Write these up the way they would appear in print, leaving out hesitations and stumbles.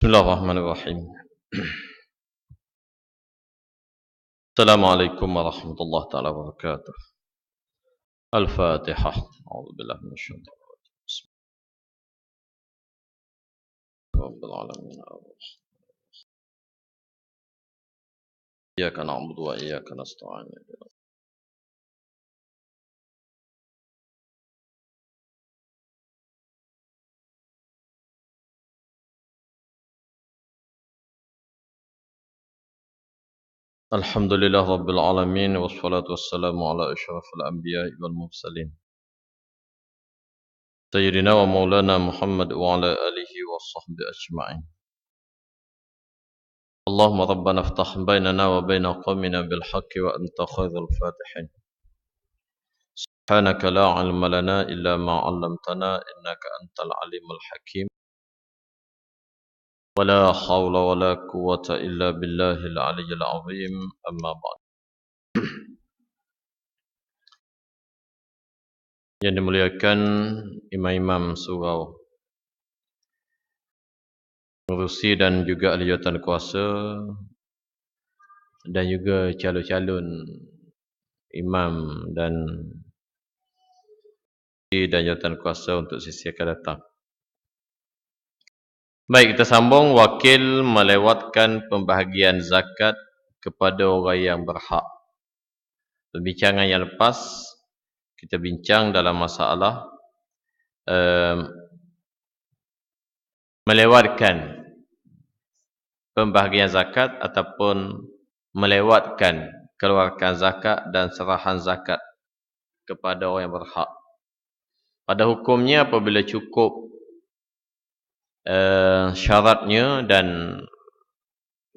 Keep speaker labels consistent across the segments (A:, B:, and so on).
A: Bismillahirrahmanirrahim. Assalamualaikum warahmatullahi taala wabarakatuh. Al-Fatihah. A'udzubillahi minasyaitonir rajim. Bismillahirrahmanirrahim. Iyyaka na'budu wa iyyaka nasta'in. Alhamdulillah rabbil alamin wassalatu wassalamu ala asyrafil anbiya'i wal mursalin. Sayyidina wa maulana Muhammad wa ala alihi wa sahbihi ajma'in. Allahumma rabbana iftah bainana wa baina qaumina bil haqqi wa anta khairul fatihin. Subhanaka la ilma lana illa ma 'allamtana innaka antal alimul hakim. ولا حول ولا قوة إلا بالله العلي العظيم أما بعد. Yang dimuliakan imam-imam surau, pengurusi dan juga ahli jawatan kuasa dan juga calon-calon imam dan jawatan kuasa untuk sesi akan datang. Baik, kita sambung wakil melewatkan pembahagian zakat kepada orang yang berhak. Perbincangan yang lepas kita bincang dalam masalah melewatkan pembahagian zakat ataupun melewatkan keluarkan zakat dan serahan zakat kepada orang yang berhak. Pada hukumnya apabila cukup syaratnya dan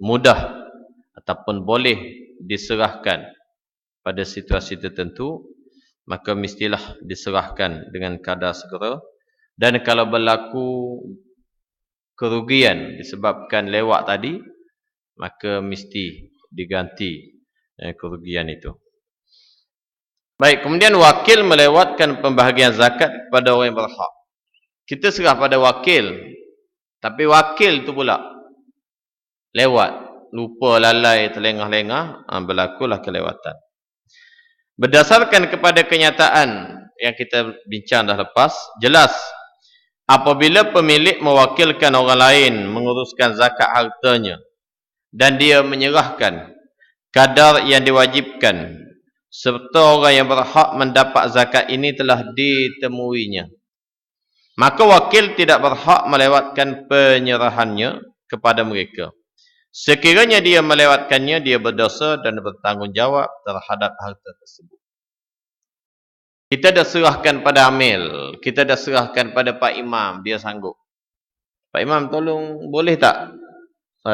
A: mudah ataupun boleh diserahkan pada situasi tertentu, maka mestilah diserahkan dengan kadar segera. Dan kalau berlaku kerugian disebabkan lewat tadi, maka mesti diganti kerugian itu. Baik, kemudian wakil melewatkan pembahagian zakat kepada orang yang berhak. Kita serah pada wakil, tapi wakil tu pula lewat, lupa, lalai, terlengah-lengah, berlakulah kelewatan. Berdasarkan kepada kenyataan yang kita bincang dah lepas, jelas apabila pemilik mewakilkan orang lain menguruskan zakat hartanya dan dia menyerahkan kadar yang diwajibkan serta orang yang berhak mendapat zakat ini telah ditemuinya, maka wakil tidak berhak melewatkan penyerahannya kepada mereka. Sekiranya dia melewatkannya, dia berdosa dan bertanggungjawab terhadap harta tersebut. Kita dah serahkan pada amil, kita dah serahkan pada Pak Imam, dia sanggup. Pak Imam, tolong boleh tak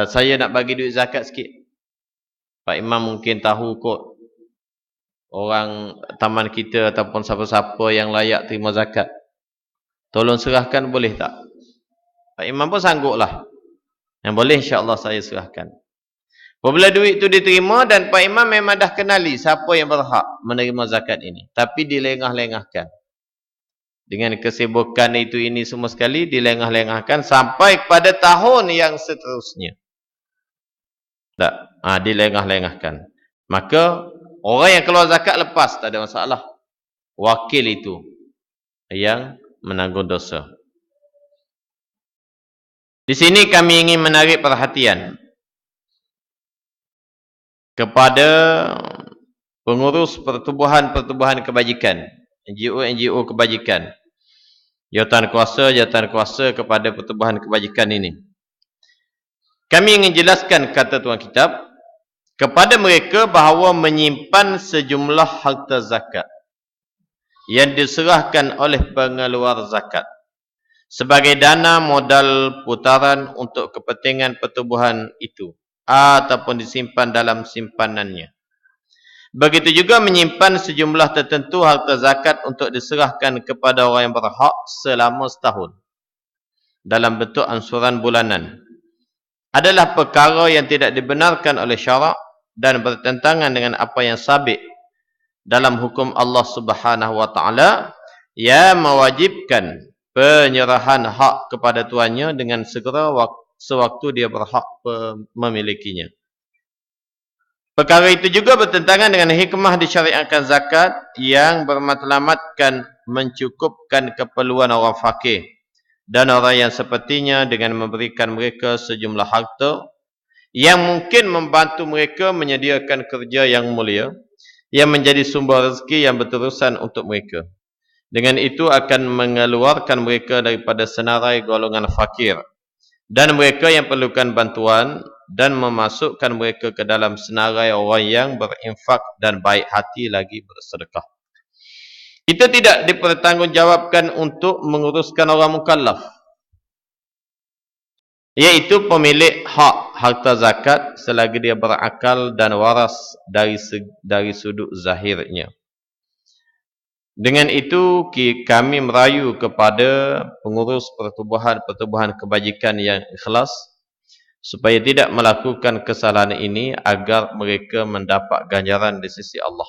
A: saya nak bagi duit zakat sikit? Pak Imam mungkin tahu kot orang taman kita ataupun siapa-siapa yang layak terima zakat. Tolong serahkan, boleh tak? Pak Imam pun sanggup lah. Yang boleh insya-Allah saya serahkan. Apabila duit itu diterima dan Pak Imam memang dah kenali siapa yang berhak menerima zakat ini, tapi dilengah-lengahkan. Dengan kesibukan itu ini semua sekali dilengah-lengahkan sampai kepada tahun yang seterusnya. Tak, dilengah-lengahkan. Maka orang yang keluar zakat lepas, tak ada masalah. Wakil itu yang menanggung dosa. Di sini kami ingin menarik perhatian kepada pengurus pertubuhan-pertubuhan kebajikan, NGO kebajikan, jawatan kuasa kepada pertubuhan kebajikan ini. Kami ingin jelaskan kata tuan kitab kepada mereka bahawa menyimpan sejumlah harta zakat yang diserahkan oleh pengeluar zakat sebagai dana modal putaran untuk kepentingan pertubuhan itu ataupun disimpan dalam simpanannya. Begitu juga menyimpan sejumlah tertentu harta zakat untuk diserahkan kepada orang yang berhak selama setahun dalam bentuk ansuran bulanan adalah perkara yang tidak dibenarkan oleh syarak dan bertentangan dengan apa yang sabit dalam hukum Allah Subhanahu wa taala yang mewajibkan penyerahan hak kepada tuannya dengan segera sewaktu dia berhak memilikinya. Perkara itu juga bertentangan dengan hikmah disyariatkan zakat yang bermatlamatkan mencukupkan keperluan orang fakir dan orang yang sepertinya dengan memberikan mereka sejumlah harta yang mungkin membantu mereka menyediakan kerja yang mulia yang menjadi sumber rezeki yang berterusan untuk mereka. Dengan itu akan mengeluarkan mereka daripada senarai golongan fakir dan mereka yang perlukan bantuan dan memasukkan mereka ke dalam senarai orang yang berinfak dan baik hati lagi bersedekah. Kita tidak dipertanggungjawabkan untuk menguruskan orang mukallaf, iaitu pemilik hak harta zakat selagi dia berakal dan waras dari sudut zahirnya. Dengan itu kami merayu kepada pengurus pertubuhan kebajikan yang ikhlas supaya tidak melakukan kesalahan ini agar mereka mendapat ganjaran di sisi Allah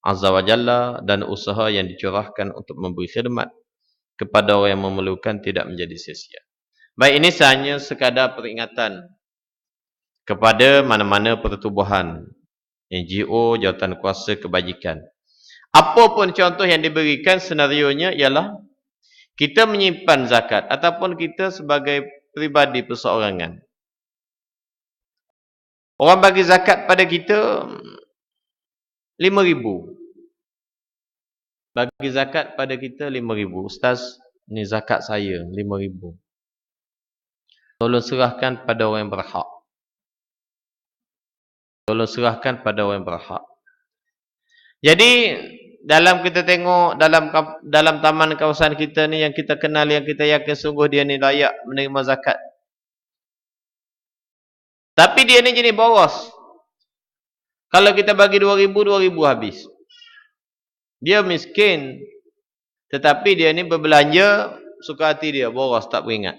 A: Azza wa Jalla dan usaha yang dicurahkan untuk memberi khidmat kepada orang yang memerlukan tidak menjadi sia-sia. Baik, ini hanya sekadar peringatan kepada mana-mana pertubuhan, NGO, jawatan kuasa kebajikan. Apapun contoh yang diberikan, senarionya ialah kita menyimpan zakat ataupun kita sebagai pribadi perseorangan. Orang bagi zakat pada kita 5,000. Bagi zakat pada kita 5,000. Ustaz, ni zakat saya 5,000. Tolong serahkan pada orang yang berhak. Tolong serahkan pada orang yang berhak. Jadi dalam kita tengok dalam taman kawasan kita ni yang kita kenal, yang kita yakin sungguh dia ni layak menerima zakat. Tapi dia ni jenis boros. Kalau kita bagi 2,000 habis. Dia miskin. Tetapi dia ni berbelanja suka hati dia, boros tak beringat.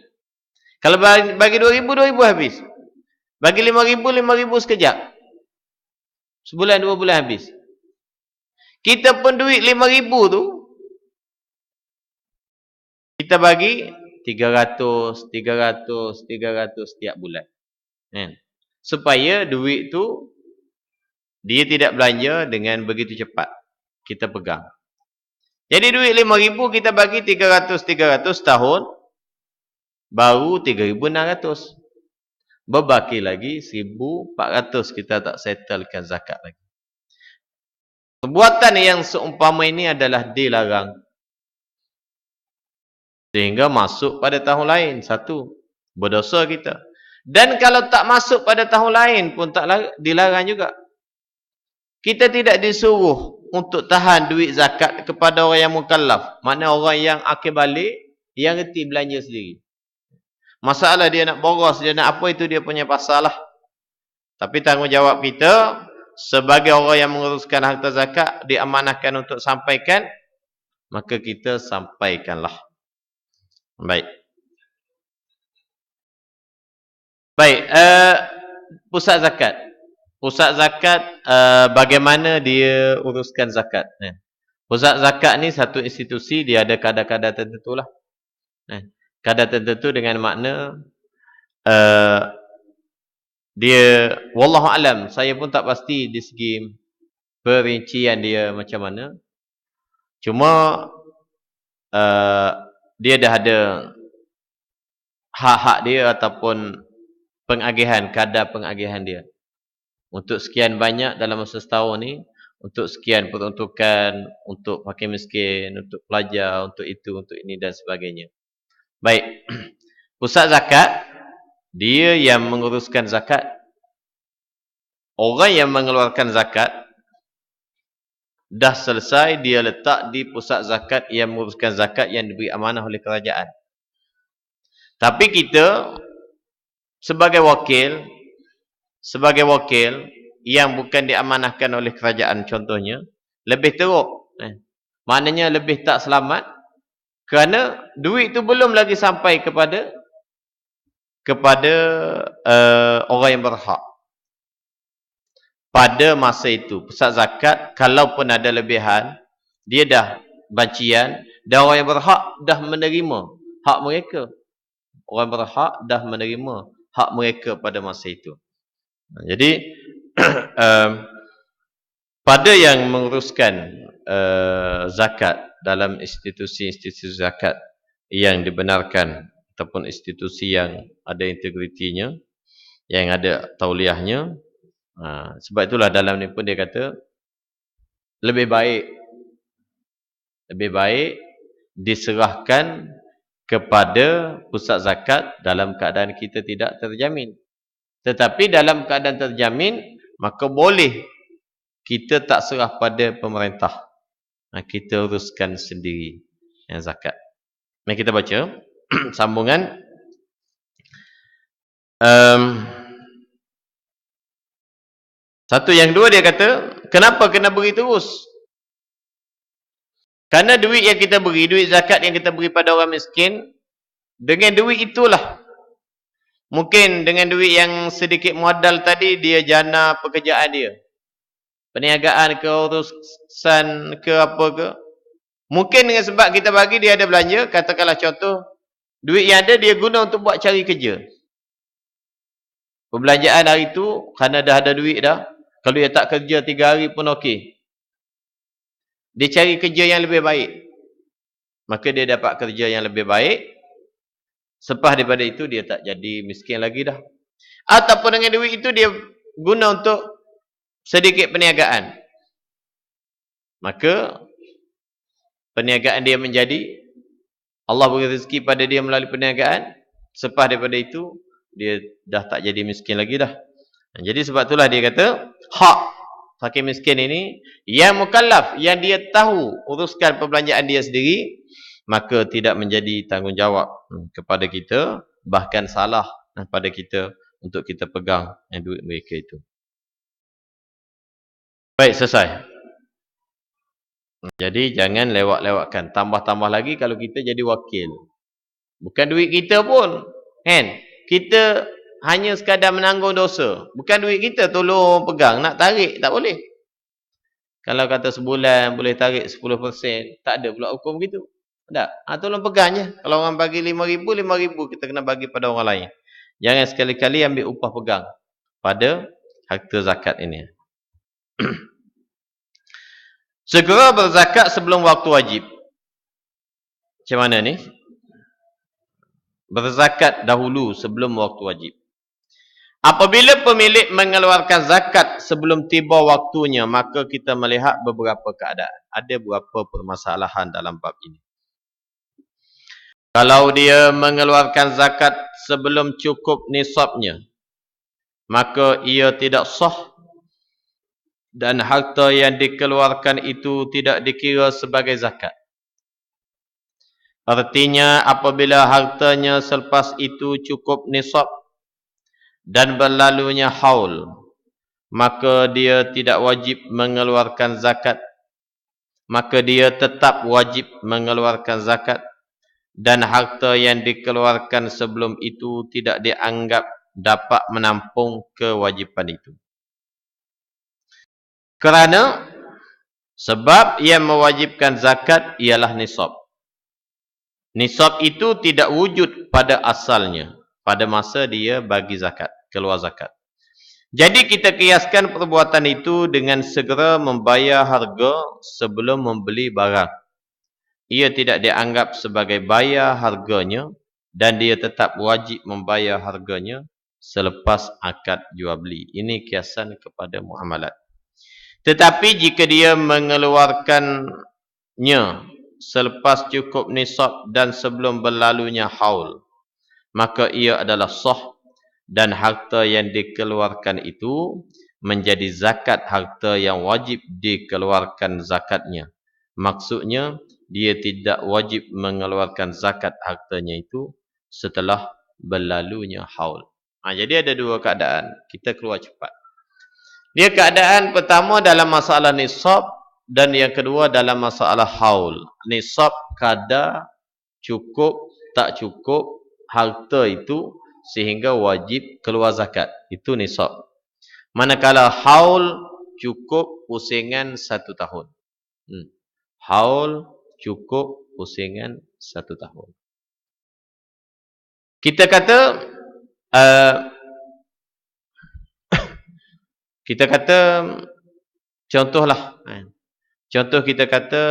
A: Kalau bagi 2,000 habis. Bagi 5,000 sekejap. Sebulan 2 bulan habis. Kita pun duit 5,000 tu kita bagi 300 setiap bulan. Supaya duit tu dia tidak belanja dengan begitu cepat. Kita pegang. Jadi duit 5,000 kita bagi 300 tahun, baru 3,600. Berbaki lagi 1,400 kita tak settlekan zakat lagi. Perbuatan yang seumpama ini adalah dilarang. Sehingga masuk pada tahun lain. Satu, berdosa kita. Dan kalau tak masuk pada tahun lain pun tak dilarang juga. Kita tidak disuruh untuk tahan duit zakat kepada orang yang mukallaf. Makna orang yang akil balik, yang reti belanja sendiri. Masalah dia nak boros, dia nak apa, itu dia punya pasal lah. Tapi tanggungjawab kita sebagai orang yang menguruskan harta zakat, diamanahkan untuk sampaikan, maka kita sampaikanlah. Baik. Baik, pusat zakat. Pusat zakat, bagaimana dia uruskan zakat. Pusat zakat ni satu institusi, dia ada kadar-kadar tertentu lah. Kadar tertentu dengan makna, dia, wallahu alam, saya pun tak pasti di segi perincian dia macam mana. Cuma, dia dah ada hak-hak dia ataupun pengagihan, kadar pengagihan dia. Untuk sekian banyak dalam masa setahun ni, untuk sekian peruntukan, untuk fakir miskin, untuk pelajar, untuk itu, untuk ini dan sebagainya. Baik, pusat zakat, dia yang menguruskan zakat. Orang yang mengeluarkan zakat, dah selesai, dia letak di pusat zakat yang menguruskan zakat yang diberi amanah oleh kerajaan. Tapi kita, sebagai wakil yang bukan diamanahkan oleh kerajaan contohnya, lebih teruk. Maknanya lebih tak selamat, kerana duit tu belum lagi sampai kepada orang yang berhak. Pada masa itu, pusat zakat, kalaupun ada lebihan, dia dah bancian, dan orang yang berhak dah menerima hak mereka. Orang berhak dah menerima hak mereka pada masa itu. Jadi pada yang menguruskan zakat dalam institusi-institusi zakat yang dibenarkan ataupun institusi yang ada integritinya, yang ada tauliahnya, sebab itulah dalam ni pun dia kata lebih baik diserahkan kepada pusat zakat dalam keadaan kita tidak terjamin. Tetapi dalam keadaan terjamin, maka boleh kita tak serah pada pemerintah. Kita uruskan sendiri yang zakat. Mari kita baca sambungan. Satu yang dua dia kata, kenapa kena beri terus? Karena duit yang kita beri, duit zakat yang kita beri pada orang miskin, dengan duit itulah, mungkin dengan duit yang sedikit modal tadi, dia jana pekerjaan dia. Perniagaan ke, urusan ke apa ke. Mungkin dengan sebab kita bagi dia ada belanja, katakanlah contoh, duit yang ada dia guna untuk buat cari kerja. Perbelanjaan hari tu, kerana dah ada duit dah, kalau dia tak kerja 3 hari pun okey. Dia cari kerja yang lebih baik. Maka dia dapat kerja yang lebih baik. Selepas daripada itu, dia tak jadi miskin lagi dah. Ataupun dengan duit itu, dia guna untuk sedikit perniagaan. Maka, perniagaan dia menjadi, Allah beri rezeki pada dia melalui perniagaan. Selepas daripada itu, dia dah tak jadi miskin lagi dah. Jadi sebab itulah dia kata, hak fakir miskin ini, yang mukallaf, yang dia tahu uruskan perbelanjaan dia sendiri, maka tidak menjadi tanggungjawab kepada kita, bahkan salah pada kita untuk kita pegang duit mereka itu. Baik, selesai. Jadi jangan lewat-lewatkan. Tambah-tambah lagi kalau kita jadi wakil. Bukan duit kita pun. Kan? Kita hanya sekadar menanggung dosa. Bukan duit kita tolong pegang. Nak tarik tak boleh. Kalau kata sebulan boleh tarik 10%. Tak ada pula hukum begitu. Tak. Tolong pegang je. Kalau orang bagi 5,000, 5,000 kita kena bagi pada orang lain. Jangan sekali-kali ambil upah pegang pada harta zakat ini. Segera berzakat sebelum waktu wajib. Macam mana ni? Berzakat dahulu sebelum waktu wajib. Apabila pemilik mengeluarkan zakat sebelum tiba waktunya, maka kita melihat beberapa keadaan. Ada beberapa permasalahan dalam bab ini. Kalau dia mengeluarkan zakat sebelum cukup nisabnya, maka ia tidak sah dan harta yang dikeluarkan itu tidak dikira sebagai zakat. Artinya apabila hartanya selepas itu cukup nisab dan berlalunya haul, maka dia tidak wajib mengeluarkan zakat. Maka dia tetap wajib mengeluarkan zakat. Dan harta yang dikeluarkan sebelum itu tidak dianggap dapat menampung kewajipan itu. Kerana sebab yang mewajibkan zakat ialah nisab. Nisab itu tidak wujud pada asalnya, pada masa dia bagi zakat, keluar zakat. Jadi kita kiaskan perbuatan itu dengan segera membayar harga sebelum membeli barang. Ia tidak dianggap sebagai bayar harganya dan dia tetap wajib membayar harganya selepas akad jual beli. Ini kiasan kepada muamalat. Tetapi jika dia mengeluarkannya selepas cukup nisab dan sebelum berlalunya haul, maka ia adalah sah dan harta yang dikeluarkan itu menjadi zakat harta yang wajib dikeluarkan zakatnya. Maksudnya, dia tidak wajib mengeluarkan zakat hartanya itu setelah berlalunya haul. Jadi ada dua keadaan. Kita keluar cepat. Dia keadaan pertama dalam masalah nisab dan yang kedua dalam masalah haul. Nisab kadar cukup, tak cukup harta itu sehingga wajib keluar zakat. Itu nisab. Manakala haul cukup pusingan 1 tahun. Haul cukup pusingan 1 tahun. Kita kata Kita kata contohlah, contoh kita kata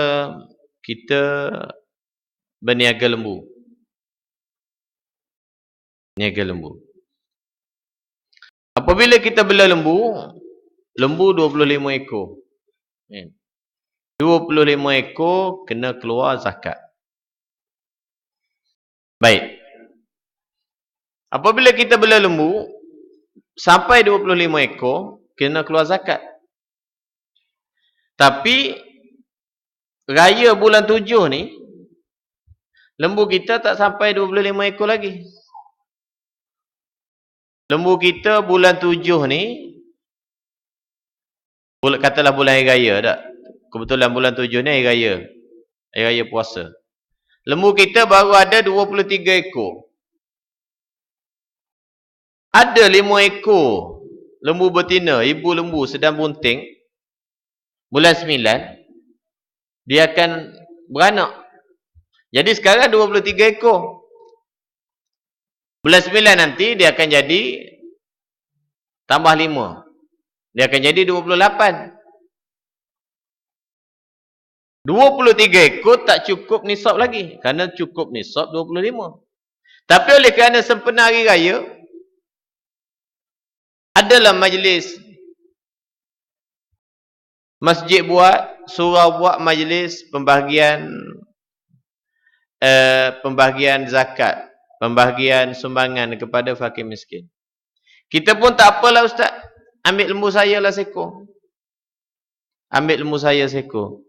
A: kita berniaga lembu. Niaga lembu. Apabila kita bela lembu 25 ekor. 25 ekor kena keluar zakat. Baik. Apabila kita bela lembu sampai 25 ekor kena keluar zakat. Tapi raya bulan 7 ni lembu kita tak sampai 25 ekor lagi. Lembu kita bulan 7 ni katalah bulan hari raya tak? Kebetulan bulan 7 ni hari raya. Hari raya puasa. Lembu kita baru ada 23 ekor. Ada 5 ekor lembu betina, ibu lembu sedang bunting. Bulan 9 dia akan beranak. Jadi sekarang 23 ekor. Bulan 9 nanti dia akan jadi tambah 5. Dia akan jadi 28. 23 ekor tak cukup nisab lagi. Kerana cukup nisab 25. Tapi oleh kerana sempena hari raya, adalah majlis masjid buat, surau buat majlis pembahagian zakat, pembahagian sumbangan kepada fakir miskin. Kita pun tak apalah ustaz, ambil lembu saya lah seekor. Ambil lembu saya seekor.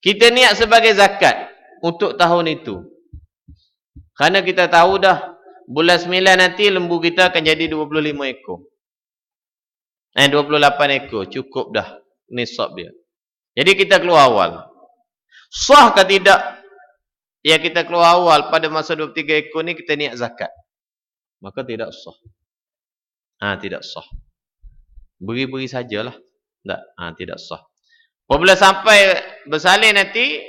A: Kita niat sebagai zakat untuk tahun itu. Kerana kita tahu dah bulan 9 nanti lembu kita akan jadi 25 ekor. 28 ekor cukup dah nisab dia. Jadi kita keluar awal. Sah ke tidak yang kita keluar awal pada masa 23 ekor ni kita niat zakat? Maka tidak sah. Tidak sah. Beri-beri sajalah. Tak, tidak sah. Apabila sampai bersalin nanti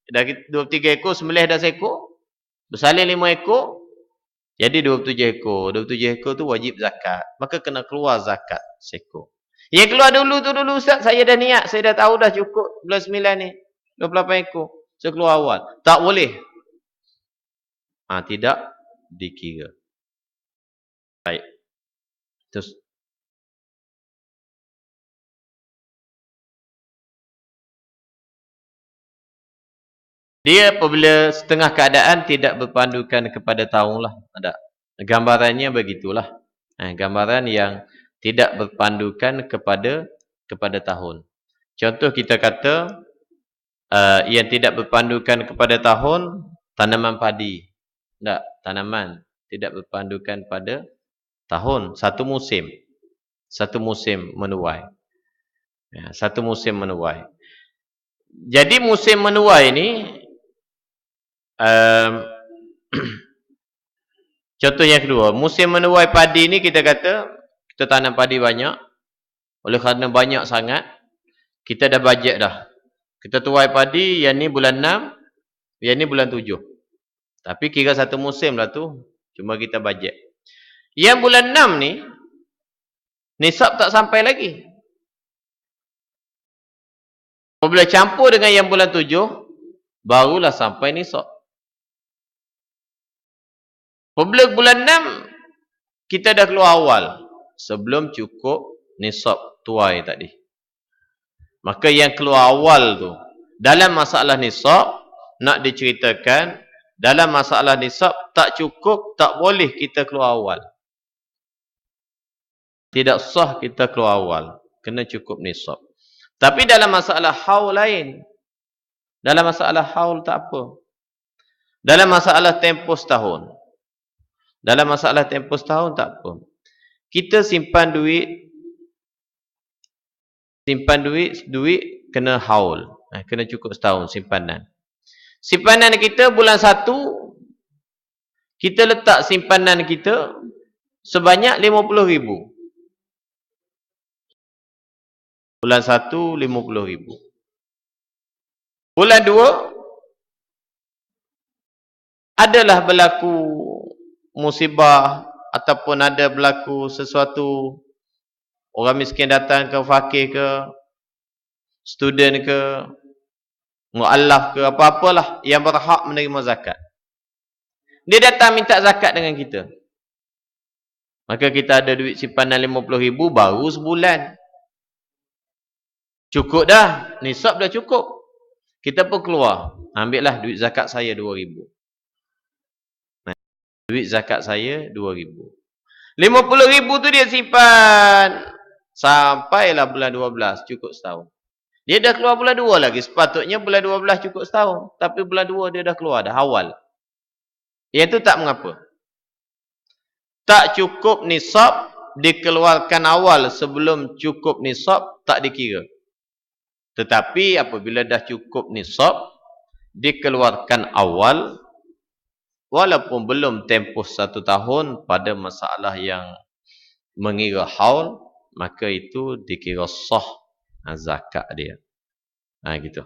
A: dah 23 ekor sembelih dah seekor, bersalin 5 ekor, jadi 27 ekor. 27 ekor tu wajib zakat. Maka kena keluar zakat seekor. Yang keluar dulu tu dulu ustaz, saya dah niat, saya dah tahu dah cukup bulan 9 ni 28 ekor. Saya keluar awal. Tak boleh. Tidak dikira. Baik. Terus dia apabila setengah keadaan tidak berpandukan kepada tahun lah. Ada. Gambarannya begitulah. Gambaran yang tidak berpandukan kepada tahun. Contoh kita kata yang tidak berpandukan kepada tahun, tanaman padi. Tak, tanaman tidak berpandukan pada tahun. Satu musim menuai. Satu musim menuai. Jadi musim menuai ni contoh yang kedua, musim menuai padi ni kita kata kita tanam padi banyak. Oleh kerana banyak sangat, kita dah bajet dah. Kita tuai padi yang ni bulan 6, yang ni bulan 7. Tapi kira satu musim lah tu, cuma kita bajet. Yang bulan 6 ni nisab tak sampai lagi. Apabila campur dengan yang bulan 7, barulah sampai nisab. Apabila bulan 6, kita dah keluar awal. Sebelum cukup nisab tuai tadi. Maka yang keluar awal tu, dalam masalah nisab, nak diceritakan, dalam masalah nisab, tak cukup, tak boleh kita keluar awal. Tidak sah kita keluar awal. Kena cukup nisab. Tapi dalam masalah haul lain. Dalam masalah haul tak apa. Dalam masalah tempoh setahun. Dalam masalah tempoh setahun tak apa. Kita simpan duit kena haul. Kena cukup setahun simpanan. Simpanan kita bulan 1, kita letak simpanan kita sebanyak 50,000. Bulan 1, 50,000. Bulan 2, adalah berlaku musibah ataupun ada berlaku sesuatu, orang miskin datang ke, fakir ke, student ke, mu'allaf ke, apa-apalah yang berhak menerima zakat. Dia datang minta zakat dengan kita. Maka kita ada duit simpanan 50,000 baru sebulan. Cukup dah, nisab dah cukup. Kita pun keluar, ambillah duit zakat saya 2,000. Duit zakat saya 2,000. 50,000 tu dia simpan sampailah bulan 12, cukup setahun. Dia dah keluar bulan 2 lagi. Sepatutnya bulan 12 cukup setahun. Tapi bulan 2 dia dah keluar, dah awal. Yang tu tak mengapa. Tak cukup nisab, dikeluarkan awal sebelum cukup nisab, tak dikira. Tetapi apabila dah cukup nisab, dikeluarkan awal, walaupun belum tempoh 1 tahun pada masalah yang mengira haul, maka itu dikira sah zakat dia. Gitu.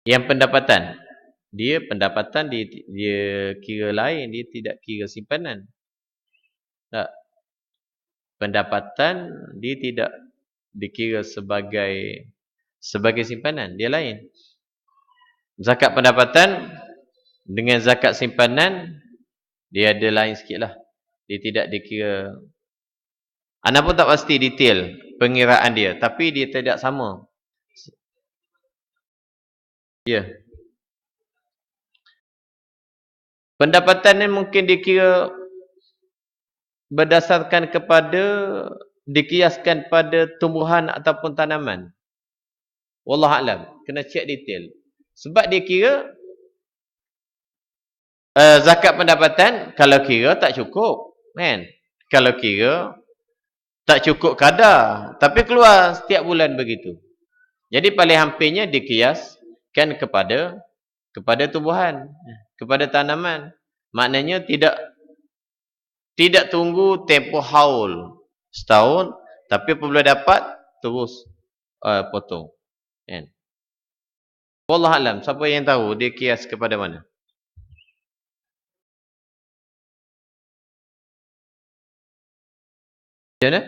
A: Yang pendapatan. Pendapatan dia kira lain, dia tidak kira simpanan. Tak. Pendapatan dia tidak dikira sebagai simpanan, dia lain. Zakat pendapatan dengan zakat simpanan dia ada lain sikitlah. Dia tidak dikira. Ana pun tak pasti detail pengiraan dia, tapi dia tidak sama. Ya. Pendapatan ni mungkin dikira berdasarkan kepada, dikiaskan pada tumbuhan ataupun tanaman. Wallahualam, kena cek detail. Sebab dia kira zakat pendapatan, kalau kira tak cukup, kan? Kalau kira tak cukup kadar, tapi keluar setiap bulan begitu. Jadi paling hampirnya dikiaskan kepada tumbuhan, kepada tanaman. Maknanya tidak tunggu tempoh haul setahun, tapi apabila dapat terus potong. Kan? Wallahualam, siapa yang tahu dia kias kepada mana? Macam mana?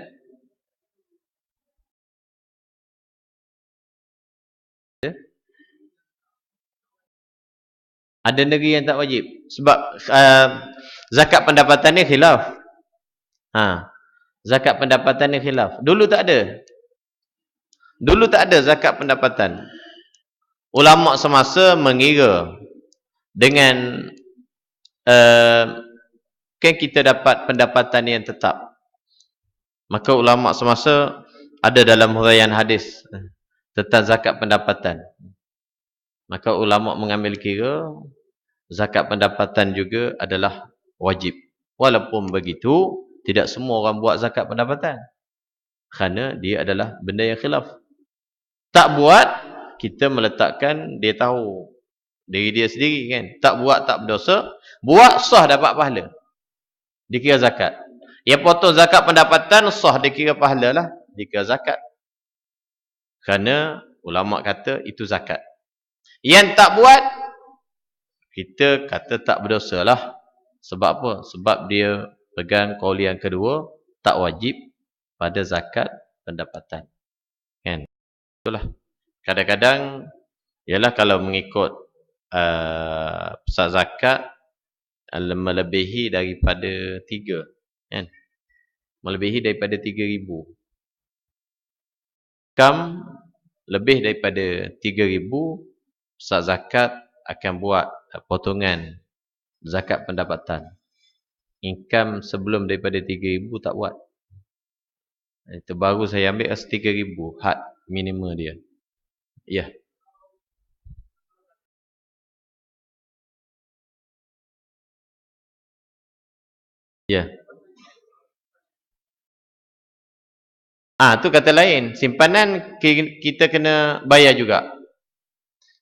A: Ada negeri yang tak wajib. Sebab zakat pendapatan ni khilaf. Zakat pendapatan ni khilaf. Dulu tak ada. Dulu tak ada zakat pendapatan. Ulama semasa mengira dengan kan kita dapat pendapatan yang tetap. Maka ulama semasa ada dalam huraian hadis tentang zakat pendapatan. Maka ulama mengambil kira zakat pendapatan juga adalah wajib. Walaupun begitu, tidak semua orang buat zakat pendapatan. Kerana dia adalah benda yang khilaf. Tak buat, kita meletakkan dia tahu diri dia sendiri, kan. Tak buat tak berdosa, buat sah dapat pahala. Dikira zakat. Yang potong zakat pendapatan sah dikira pahala lah, dikira zakat. Kerana ulama kata itu zakat. Yang tak buat, kita kata tak berdosa lah. Sebab apa? Sebab dia pegang qaul yang kedua, tak wajib pada zakat pendapatan. Kan? Itulah. Kadang-kadang, ialah kalau mengikut pusat zakat, melebihi daripada 3. Kan? Melebihi daripada 3,000. Kam lebih daripada 3,000, pusat zakat akan buat potongan zakat pendapatan. Income sebelum daripada 3,000 tak buat. Itu baru saya ambil 3,000 had minimum dia. Ya. Ya. Tu kata lain. Simpanan kita kena bayar juga.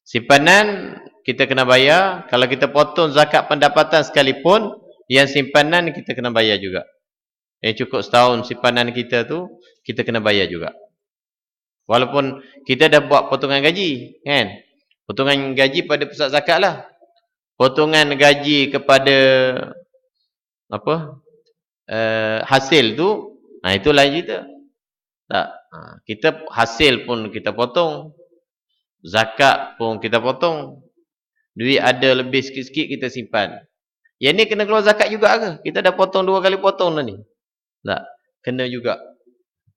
A: Simpanan kita kena bayar. Kalau kita potong zakat pendapatan sekalipun, yang simpanan kita kena bayar juga. Yang cukup setahun simpanan kita tu, kita kena bayar juga. Walaupun kita dah buat potongan gaji, kan? Potongan gaji pada pusat zakat lah. Potongan gaji kepada apa? Hasil tu, itu lain cerita. Tak. Kita hasil pun kita potong. Zakat pun kita potong. Duit ada lebih sikit-sikit kita simpan. Yang ni kena keluar zakat juga ke? Kita dah potong 2 kali potong dah ni. Tak. Kena juga.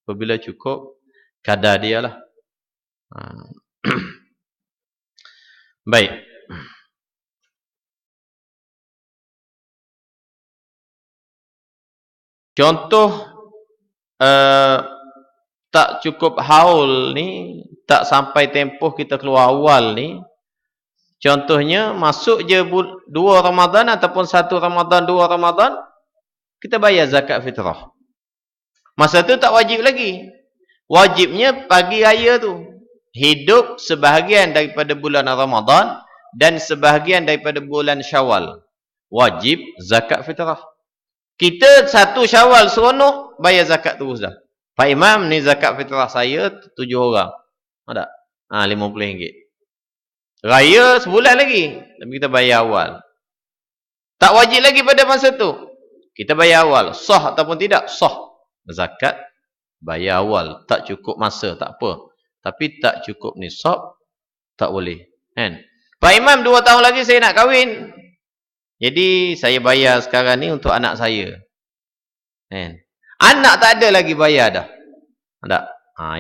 A: Apabila cukup, kadar dia lah. Baik. Contoh tak cukup haul ni, tak sampai tempoh kita keluar awal ni. Contohnya masuk je 2 Ramadan ataupun 1 Ramadan, 2 Ramadan, kita bayar zakat fitrah. Masa tu tak wajib lagi. Wajibnya pagi raya tu. Hidup sebahagian daripada bulan Ramadan dan sebahagian daripada bulan Syawal. Wajib zakat fitrah. Kita 1 Syawal seronok, bayar zakat terus dah. Pak Imam, ni zakat fitrah saya 7 orang. Ada? RM50. Raya sebulan lagi. Tapi kita bayar awal. Tak wajib lagi pada masa tu. Kita bayar awal. Sah ataupun tidak? Sah. Zakat, bayar awal. Tak cukup masa, tak apa. Tapi tak cukup nisab, tak boleh. Kan? Pak Imam, 2 tahun lagi saya nak kahwin. Jadi, saya bayar sekarang ni untuk anak saya. Kan? Anak tak ada lagi bayar dah. Tak?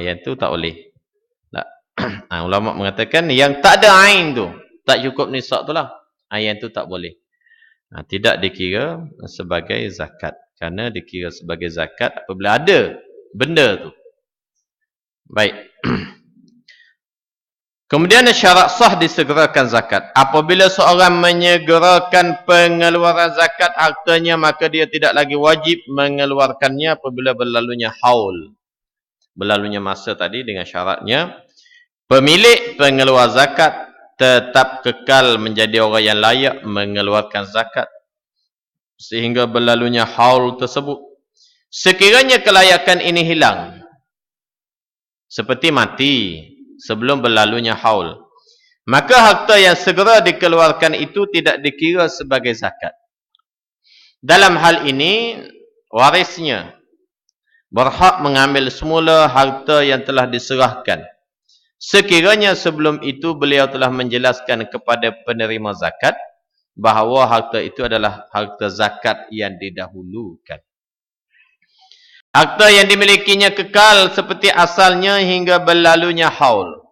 A: Yang tu tak boleh. Ulama mengatakan yang tak ada ain tu, tak cukup nisab tu lah. Yang tu tak boleh. Tidak dikira sebagai zakat. Kerana dikira sebagai zakat apabila ada benda tu. Baik. Kemudian syarat sah disegerakan zakat. Apabila seorang menyegerakan pengeluaran zakat hartanya, maka dia tidak lagi wajib mengeluarkannya apabila berlalunya haul. Berlalunya masa tadi dengan syaratnya, pemilik pengeluar zakat tetap kekal menjadi orang yang layak mengeluarkan zakat sehingga berlalunya haul tersebut. Sekiranya kelayakan ini hilang, seperti mati sebelum berlalunya haul, maka harta yang segera dikeluarkan itu tidak dikira sebagai zakat. Dalam hal ini, warisnya berhak mengambil semula harta yang telah diserahkan. Sekiranya sebelum itu beliau telah menjelaskan kepada penerima zakat bahawa harta itu adalah harta zakat yang didahulukan. Harta yang dimilikinya kekal seperti asalnya hingga berlalunya haul.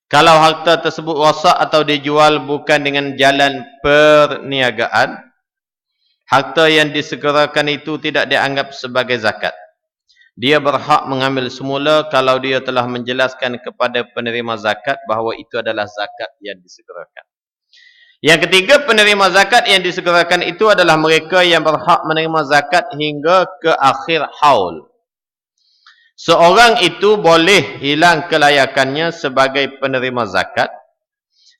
A: Kalau harta tersebut rosak atau dijual bukan dengan jalan perniagaan, harta yang disegerakan itu tidak dianggap sebagai zakat. Dia berhak mengambil semula kalau dia telah menjelaskan kepada penerima zakat bahawa itu adalah zakat yang disegerakan. Yang ketiga, penerima zakat yang disegerakan itu adalah mereka yang berhak menerima zakat hingga ke akhir haul. Seorang itu boleh hilang kelayakannya sebagai penerima zakat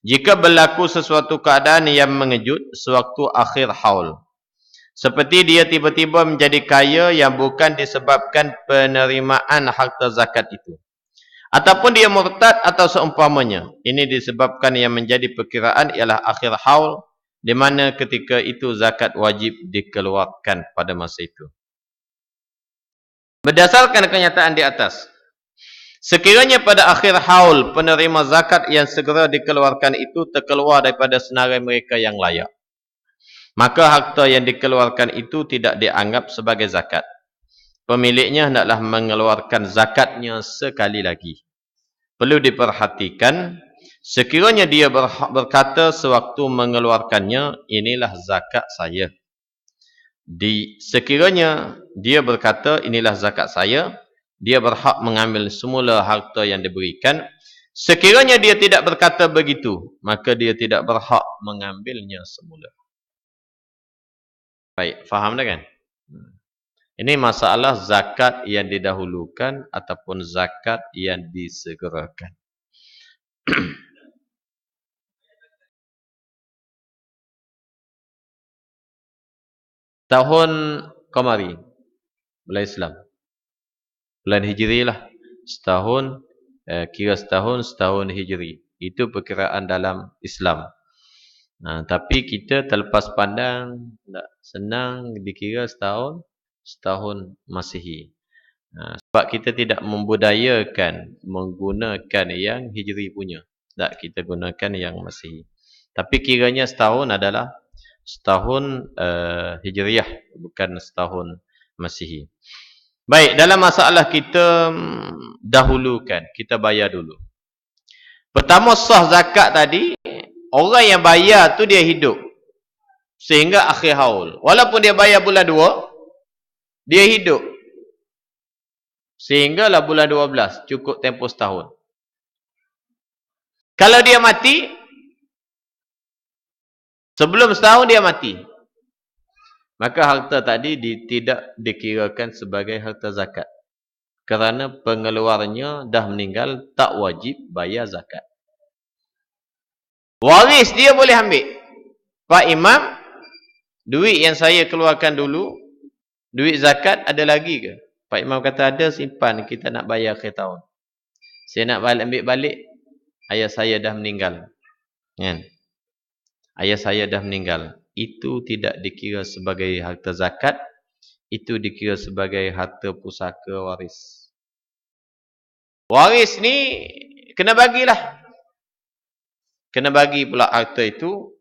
A: jika berlaku sesuatu keadaan yang mengejut sewaktu akhir haul. Seperti dia tiba-tiba menjadi kaya yang bukan disebabkan penerimaan harta zakat itu. Ataupun dia murtad atau seumpamanya. Ini disebabkan yang menjadi perkiraan ialah akhir haul, di mana ketika itu zakat wajib dikeluarkan pada masa itu. Berdasarkan kenyataan di atas, sekiranya pada akhir haul penerima zakat yang segera dikeluarkan itu terkeluar daripada senarai mereka yang layak, maka harta yang dikeluarkan itu tidak dianggap sebagai zakat. Pemiliknya hendaklah mengeluarkan zakatnya sekali lagi. Perlu diperhatikan, sekiranya dia berkata sewaktu mengeluarkannya, inilah zakat saya. Sekiranya dia berkata, inilah zakat saya, dia berhak mengambil semula harta yang diberikan. Sekiranya dia tidak berkata begitu, maka dia tidak berhak mengambilnya semula. Baik, faham dah kan? Ini masalah zakat yang didahulukan ataupun zakat yang disegerakan. Tahun Qamari, bulan Islam. Bulan Hijri lah. Setahun, kira setahun Hijri. Itu perkiraan dalam Islam. Tapi kita terlepas pandang, tak senang dikira setahun Masihi. Sebab kita tidak membudayakan menggunakan yang Hijri punya. Tak, kita gunakan yang Masihi. Tapi kiranya setahun adalah setahun Hijriah, bukan setahun Masihi. Baik, dalam masalah kita dahulukan, kita bayar dulu. Pertama sah zakat tadi, orang yang bayar tu dia hidup sehingga akhir haul. Walaupun dia bayar bulan 2, dia hidup sehinggalah bulan 12, cukup tempoh setahun. Kalau dia mati, sebelum setahun dia mati, maka harta tadi tidak dikirakan sebagai harta zakat. Kerana pengeluarnya dah meninggal, tak wajib bayar zakat. Waris dia boleh ambil. Pak Imam, duit yang saya keluarkan dulu, duit zakat ada lagi ke? Pak Imam kata ada, simpan, kita nak bayar akhir tahun. Saya nak ambil balik, ayah saya dah meninggal. Kan? Ayah saya dah meninggal. Itu tidak dikira sebagai harta zakat, itu dikira sebagai harta pusaka waris. Waris ni kena bagilah. Kena bagi pula harta itu,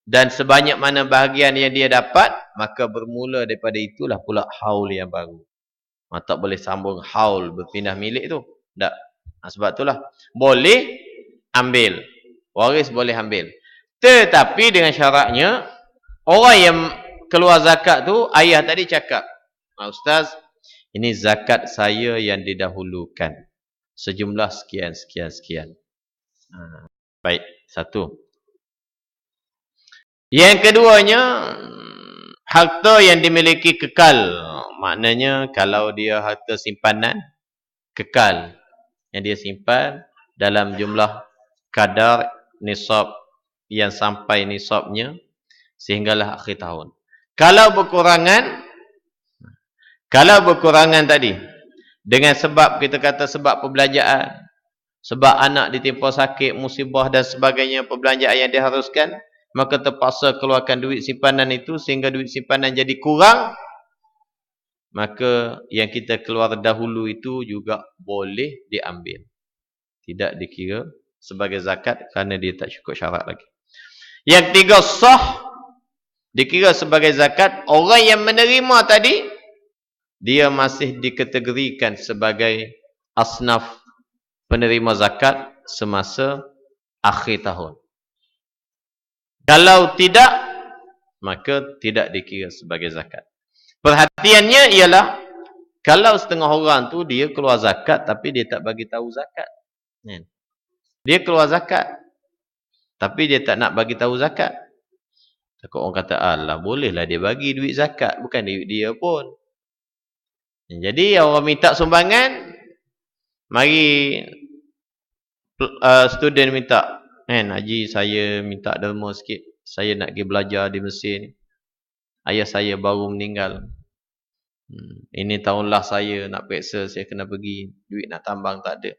A: dan sebanyak mana bahagian yang dia dapat, maka bermula daripada itulah pula haul yang baru. Tak boleh sambung haul berpindah milik tu. Tak. Sebab itulah boleh ambil. Waris boleh ambil. Tetapi dengan syaratnya, orang yang keluar zakat tu, ayah tadi cakap, Ustaz, ini zakat saya yang didahulukan. Sejumlah sekian, sekian, sekian. Baik, satu. Yang keduanya, harta yang dimiliki kekal. Maknanya, kalau dia harta simpanan, kekal. Yang dia simpan dalam jumlah kadar nisab yang sampai nisabnya, sehinggalah akhir tahun. Kalau berkurangan tadi, dengan sebab, kita kata sebab perbelanjaan, sebab anak ditimpa sakit, musibah dan sebagainya, perbelanjaan yang diharuskan, maka terpaksa keluarkan duit simpanan itu, sehingga duit simpanan jadi kurang, maka yang kita keluar dahulu itu juga boleh diambil. Tidak dikira sebagai zakat, kerana dia tak cukup syarat lagi. Yang tiga, sah dikira sebagai zakat. Orang yang menerima tadi, dia masih dikategorikan sebagai asnaf penerima zakat semasa akhir tahun. Kalau tidak, maka tidak dikira sebagai zakat. Perhatiannya ialah, kalau setengah orang tu dia keluar zakat tapi dia tak bagi tahu zakat. Dia keluar zakat tapi dia tak nak bagi tahu zakat. Takut orang kata, alah bolehlah dia bagi duit zakat, bukan duit dia pun. Jadi orang minta sumbangan, mari student minta, Haji saya minta derma sikit, saya nak pergi belajar di Mesir. Ayah saya baru meninggal. Ini tahun lah saya nak periksa, saya kena pergi, duit nak tambang tak ada.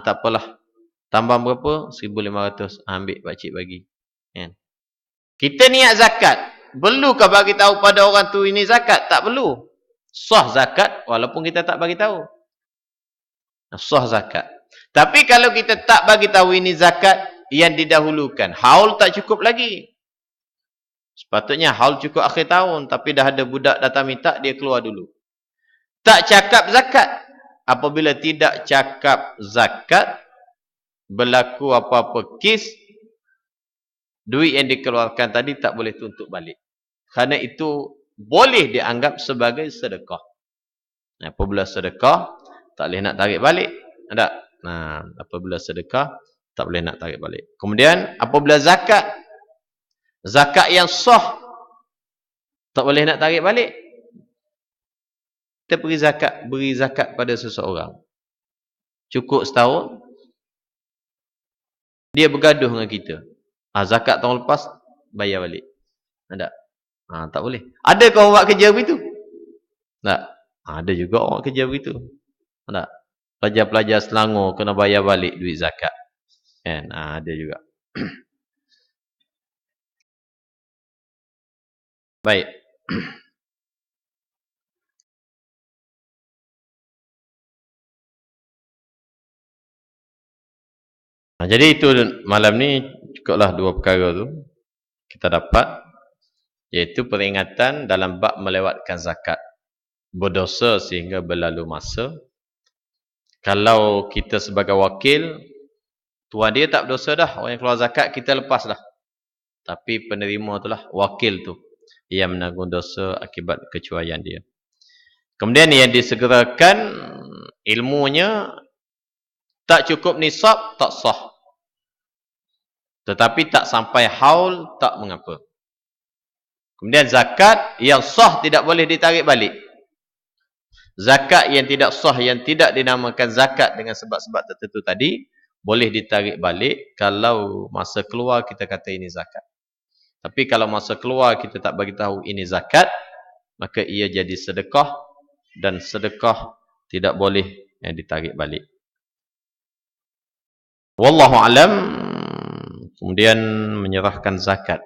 A: Tak apalah. Tambang berapa? 1,500. Ambil pakcik bagi. Kita niat zakat. Perlukah bagi tahu pada orang tu ini zakat? Tak perlu. Sah zakat walaupun kita tak bagi tahu. Sah zakat. Tapi kalau kita tak bagi tahu ini zakat yang didahulukan, haul tak cukup lagi. Sepatutnya haul cukup akhir tahun, tapi dah ada budak datang minta, dia keluar dulu. Tak cakap zakat. Apabila tidak cakap zakat, berlaku apa-apa kes, duit yang dikeluarkan tadi tak boleh tuntut balik. Kerana itu boleh dianggap sebagai sedekah. Apabila sedekah, tak boleh nak tarik balik. Tak? Apabila sedekah, tak boleh nak tarik balik. Kemudian, apabila zakat, zakat yang sah, tak boleh nak tarik balik. Kita beri zakat pada seseorang. Cukup setahun, dia bergaduh dengan kita. Zakat tahun lepas, bayar balik. Tak? Tak boleh. Adakah orang buat kerja begitu? Tak. Ada juga orang kerja begitu. Tak? Pelajar-pelajar Selangor kena bayar balik duit zakat. Kan? Ada juga. Baik. Jadi itu malam ni cukuplah dua perkara tu kita dapat, iaitu peringatan dalam bab melewatkan zakat. Berdosa sehingga berlalu masa. Kalau kita sebagai wakil, tuan dia tak berdosa dah, orang yang keluar zakat kita lepas dah. Tapi penerima itulah wakil tu yang menanggung dosa akibat kecuaian dia. Kemudian yang disegerakan ilmunya tak cukup nisab, tak sah. Tetapi tak sampai haul, tak mengapa. Kemudian zakat yang sah tidak boleh ditarik balik. Zakat yang tidak sah, yang tidak dinamakan zakat dengan sebab-sebab tertentu tadi, boleh ditarik balik kalau masa keluar kita kata ini zakat. Tapi kalau masa keluar kita tak bagi tahu ini zakat, maka ia jadi sedekah, dan sedekah tidak boleh yang ditarik balik. Wallahu alam. Kemudian menyerahkan zakat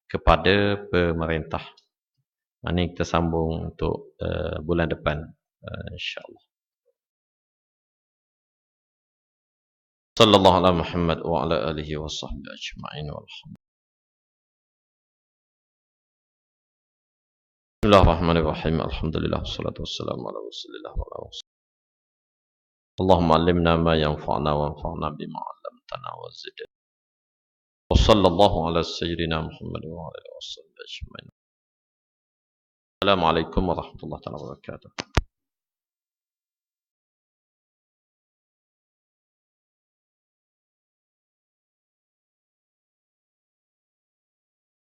A: kepada pemerintah. Ini kita sambung untuk bulan depan, insya-Allah. Sallallahu alaihi Muhammad wa ala alihi wa sahbihi ajma'in walhamdulillah. Bismillahirrahmanirrahim. Alhamdulillah wassalatu wassalamu ala Rasulillah wa ala alihi. Allahumma 'allimna ma yanfa'una wanfa'na bima 'allamtana wa zidna. Wa sallallahu ala sayyidina Muhammad wa ala alihi wa sahbihi ajma'in. Assalamualaikum warahmatullahi wabarakatuh.